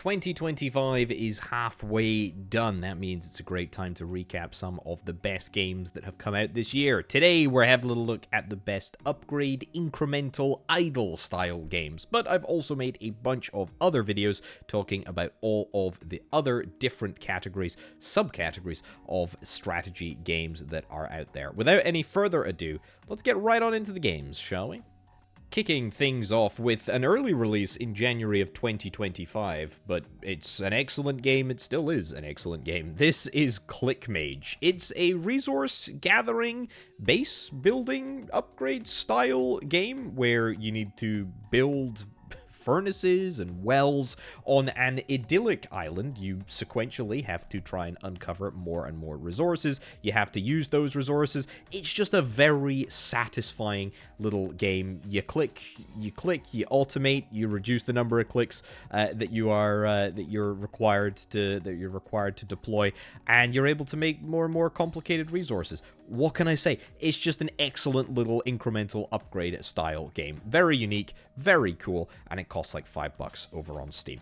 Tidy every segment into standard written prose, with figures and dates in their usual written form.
2025 is halfway done. That means it's a great time to recap some of the best games that have come out this year. Today, we're having a little look at the best upgrade, incremental, idle style games. But I've also made a bunch of other videos talking about all of the other different categories, subcategories of strategy games that are out there. Without any further ado, let's get right on into the games, shall we? Kicking things off with an early release in January of 2025, but it's an excellent game. It still is an excellent game. This is Mage. It's a resource gathering, base building, upgrade style game where you need to build furnaces and wells on an idyllic island. You sequentially have to try and uncover more and more resources. You have to use those resources. It's just a very satisfying little game. You click, you automate, you reduce the number of clicks that you're required to deploy, and you're able to make more and more complicated resources. What can I say? It's just an excellent little incremental upgrade style game. Very unique, very cool, and it costs like $5 over on Steam.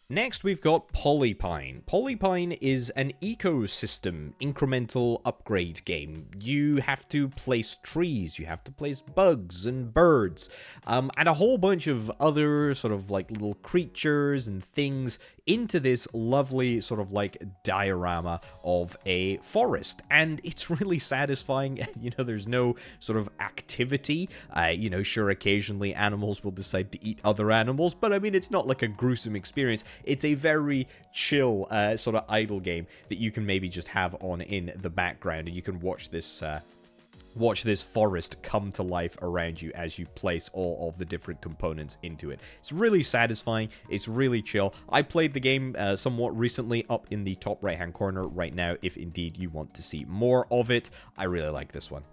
Next, we've got PolyPine. PolyPine is an ecosystem incremental upgrade game. You have to place trees, you have to place bugs and birds, and a whole bunch of other sort of like little creatures and things into this lovely sort of like diorama of a forest. And it's really satisfying. You know, there's no sort of activity. Sure, occasionally animals will decide to eat other animals, but I mean, it's not like a gruesome experience. It's a very chill sort of idle game that you can maybe just have on in the background, and you can watch this forest come to life around you as you place all of the different components into it. It's really satisfying. It's really chill. I played the game somewhat recently, up in the top right-hand corner right now, if indeed you want to see more of it. I really like this one.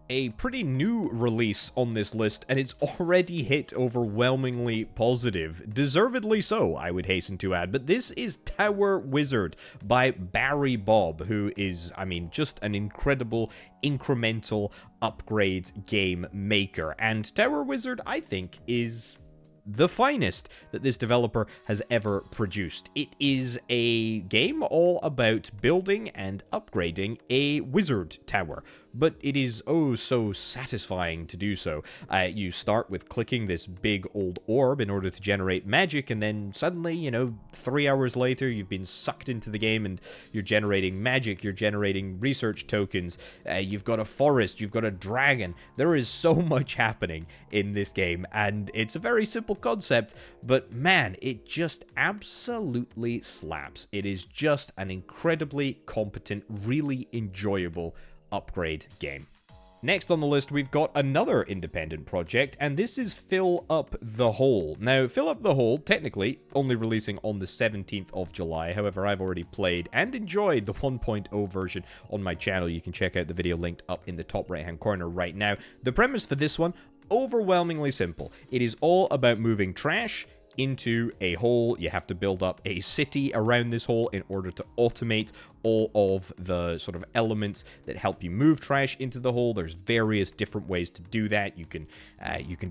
A pretty new release on this list, and it's already hit overwhelmingly positive. Deservedly so, I would hasten to add. But this is Tower Wizard by Barry Bob, who is, I mean, just an incredible incremental upgrade game maker. And Tower Wizard, I think, is the finest that this developer has ever produced. It is a game all about building and upgrading a wizard tower, but it is oh so satisfying to do so. You start with clicking this big old orb in order to generate magic, and then suddenly, 3 hours later, you've been sucked into the game and you're generating magic, you're generating research tokens, you've got a forest, you've got a dragon. There is so much happening in this game, and it's a very simple concept, but man, it just absolutely slaps. It is just an incredibly competent, really enjoyable upgrade game. Next on the list, we've got another independent project, and this is Fill Up the Hole. Now, Fill Up the Hole, technically, only releasing on the 17th of July. However, I've already played and enjoyed the 1.0 version on my channel. You can check out the video linked up in the top right-hand corner right now. The premise for this one, overwhelmingly simple. It is all about moving trash into a hole. You have to build up a city around this hole in order to automate all of the sort of elements that help you move trash into the hole. There's various different ways to do that. You can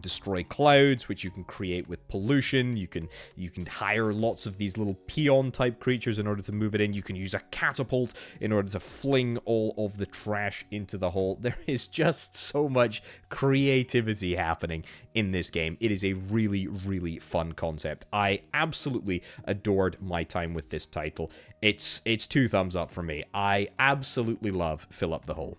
destroy clouds, which you can create with pollution. You can hire lots of these little peon type creatures in order to move it in. You can use a catapult in order to fling all of the trash into the hole. There is just so much creativity happening in this game. It is a really, really fun concept. I absolutely adored my time with this title. It's 2 thumbs up for me. I absolutely love Fill Up the Hole.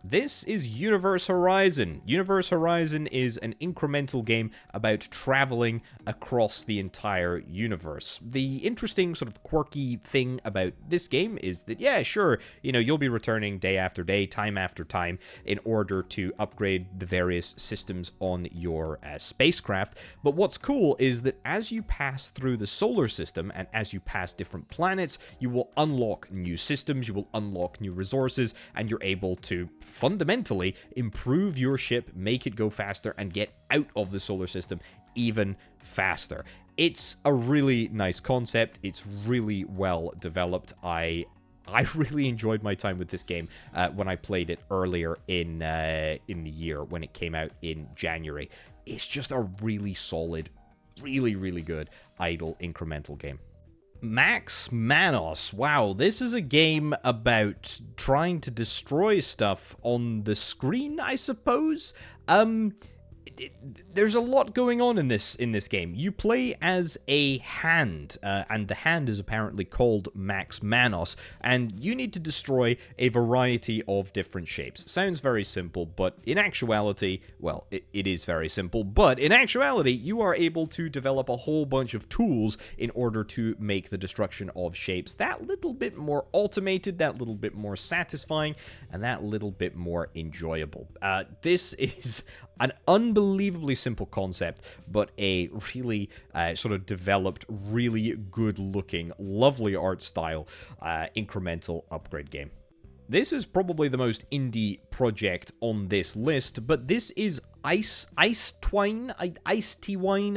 This is Universe Horizon. Universe Horizon is an incremental game about traveling across the entire universe. The interesting sort of quirky thing about this game is that, yeah, sure, you'll be returning day after day, time after time, in order to upgrade the various systems on your spacecraft. But what's cool is that as you pass through the solar system and as you pass different planets, you will unlock new systems, you will unlock new resources, and you're able to fundamentally improve your ship, make it go faster, and get out of the solar system even faster. It's a really nice concept. It's really well developed. I really enjoyed my time with this game when I played it earlier in the year when it came out in January. It's just a really solid, really, really good idle incremental game. Manos. Wow, this is a game about trying to destroy stuff on the screen, I suppose. There's a lot going on in this game. You play as a hand, and the hand is apparently called Manos, and you need to destroy a variety of different shapes. Sounds very simple, but in actuality, well, it is very simple, but in actuality, you are able to develop a whole bunch of tools in order to make the destruction of shapes that little bit more automated, that little bit more satisfying, and that little bit more enjoyable. This is an unbelievably simple concept, but a really sort of developed, really good-looking, lovely art style incremental upgrade game. This is probably the most indie project on this list, but this is Icetwine,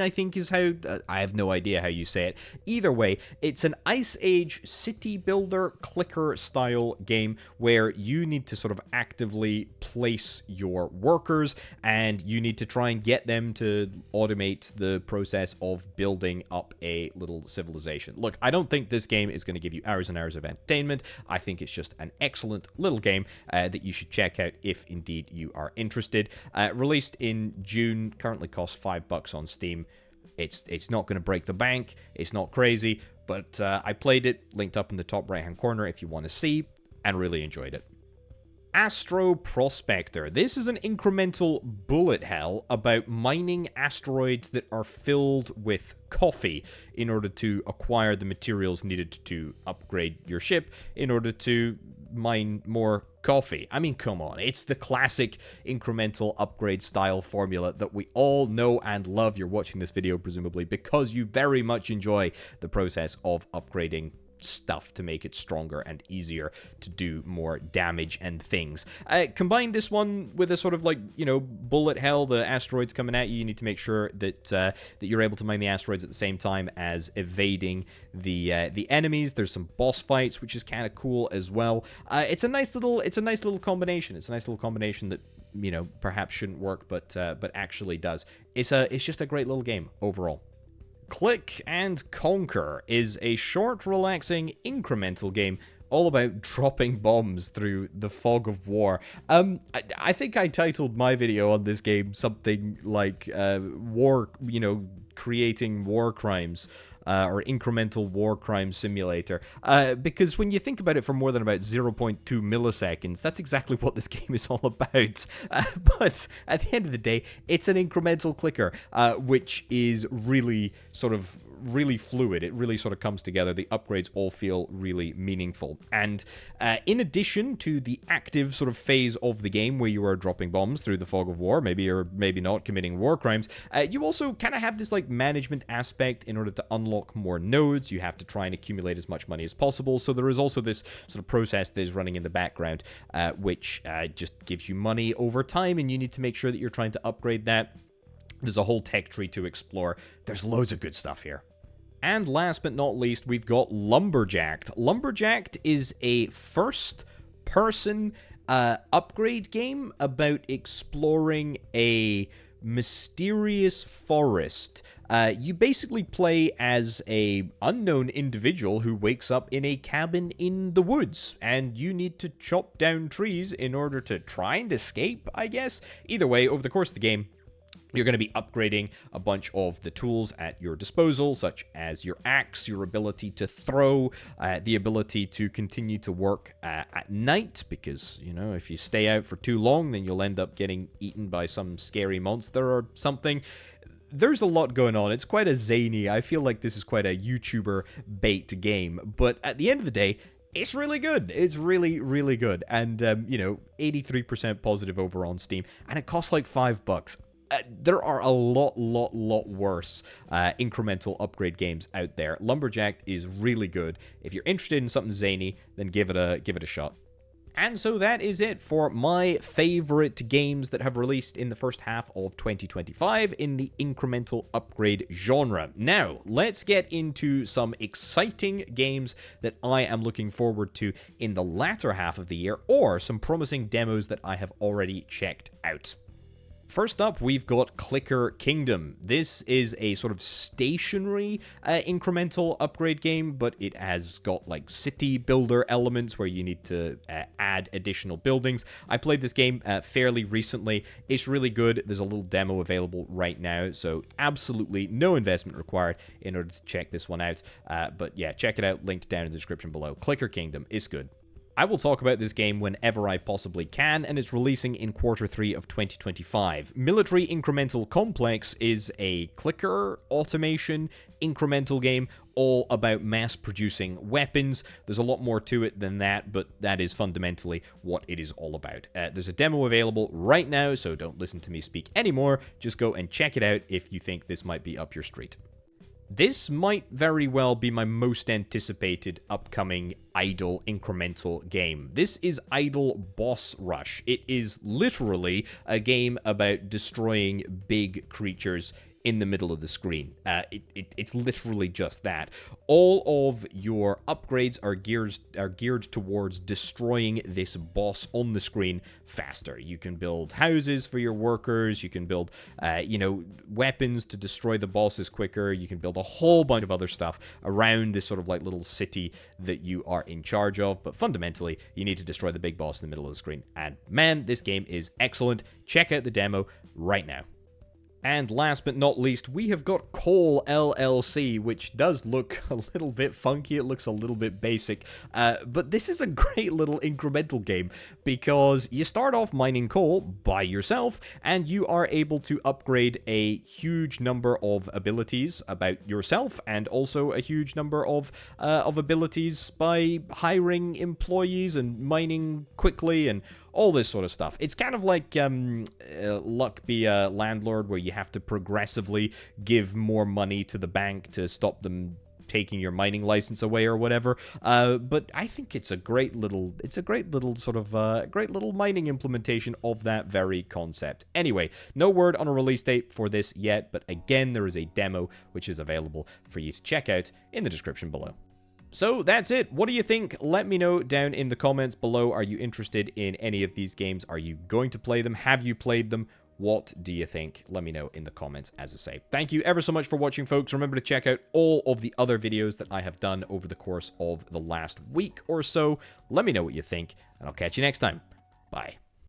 I think is how, I have no idea how you say it. Either way, it's an Ice Age city builder clicker style game where you need to sort of actively place your workers, and you need to try and get them to automate the process of building up a little civilization. Look, I don't think this game is going to give you hours and hours of entertainment. I think it's just an excellent little game that you should check out if indeed you are interested. Released in June, currently costs $5 on Steam. It's not going to break the bank. It's not crazy, but I played it, linked up in the top right-hand corner if you want to see, and really enjoyed it. Astro Prospector. This is an incremental bullet hell about mining asteroids that are filled with coffee in order to acquire the materials needed to upgrade your ship in order to mine more coffee. I mean, come on. It's the classic incremental upgrade style formula that we all know and love. You're watching this video, presumably, because you very much enjoy the process of upgrading stuff to make it stronger and easier to do more damage and things. Combine this one with a sort of like, you know, bullet hell, the asteroids coming at you. You need to make sure that that you're able to mine the asteroids at the same time as evading the enemies. There's some boss fights, which is kind of cool as well. It's a nice little combination. It's a nice little combination that, you know, perhaps shouldn't work, but actually does. It's just a great little game overall. Click and Conquer is a short, relaxing, incremental game all about dropping bombs through the fog of war. I think I titled my video on this game something like creating war crimes. Or incremental war crime simulator, because when you think about it for more than about 0.2 milliseconds, that's exactly what this game is all about. But at the end of the day, it's an incremental clicker, which is really sort of really fluid. It really sort of comes together. The upgrades all feel really meaningful. And in addition to the active sort of phase of the game where you are dropping bombs through the fog of war, maybe or maybe not committing war crimes, you also kind of have this like management aspect. In order to unlock more nodes, you have to try and accumulate as much money as possible. So there is also this sort of process that is running in the background, which just gives you money over time, and you need to make sure that you're trying to upgrade that. There's a whole tech tree to explore. There's loads of good stuff here. And last but not least, we've got Lumberjacked. Lumberjacked is a first-person upgrade game about exploring a mysterious forest. You basically play as a unknown individual who wakes up in a cabin in the woods, and you need to chop down trees in order to try and escape, I guess. Either way, over the course of the game, you're going to be upgrading a bunch of the tools at your disposal, such as your axe, your ability to throw, the ability to continue to work at night, because, you know, if you stay out for too long, then you'll end up getting eaten by some scary monster or something. There's a lot going on. It's quite a zany, I feel like this is quite a YouTuber bait game, but at the end of the day, it's really good. It's really, really good. And, 83% positive over on Steam, and it costs like $5. There are a lot worse incremental upgrade games out there. Lumberjacked is really good. If you're interested in something zany, then give it a shot. And so that is it for my favorite games that have released in the first half of 2025 in the incremental upgrade genre. Now, let's get into some exciting games that I am looking forward to in the latter half of the year, or some promising demos that I have already checked out. First up, we've got Clicker Kingdom. This is a sort of stationary incremental upgrade game, but it has got like city builder elements where you need to add additional buildings. I played this game fairly recently. It's really good. There's a little demo available right now, so absolutely no investment required in order to check this one out. But yeah, check it out. Linked down in the description below. Clicker Kingdom is good. I will talk about this game whenever I possibly can, and it's releasing in Q3 of 2025. Military Incremental Complex is a clicker automation incremental game all about mass-producing weapons. There's a lot more to it than that, but that is fundamentally what it is all about. There's a demo available right now, so don't listen to me speak anymore. Just go and check it out if you think this might be up your street. This might very well be my most anticipated upcoming idle incremental game. This is Idle Boss Rush. It is literally a game about destroying big creatures in the middle of the screen. It's literally just that. All of your upgrades are geared towards destroying this boss on the screen faster. You can build houses for your workers. You can build, weapons to destroy the bosses quicker. You can build a whole bunch of other stuff around this sort of like little city that you are in charge of. But fundamentally, you need to destroy the big boss in the middle of the screen. And man, this game is excellent. Check out the demo right now. And last but not least, we have got Coal LLC, which does look a little bit funky. It looks a little bit basic. But this is a great little incremental game because you start off mining coal by yourself, and you are able to upgrade a huge number of abilities about yourself, and also a huge number of abilities by hiring employees and mining quickly and all this sort of stuff. It's kind of like Luck Be a Landlord, where you have to progressively give more money to the bank to stop them taking your mining license away or whatever. But I think it's a great little sort of great little mining implementation of that very concept. Anyway, no word on a release date for this yet, but again, there is a demo which is available for you to check out in the description below. So that's it. What do you think? Let me know down in the comments below. Are you interested in any of these games? Are you going to play them? Have you played them? What do you think? Let me know in the comments, as I say. Thank you ever so much for watching, folks. Remember to check out all of the other videos that I have done over the course of the last week or so. Let me know what you think, and I'll catch you next time. Bye.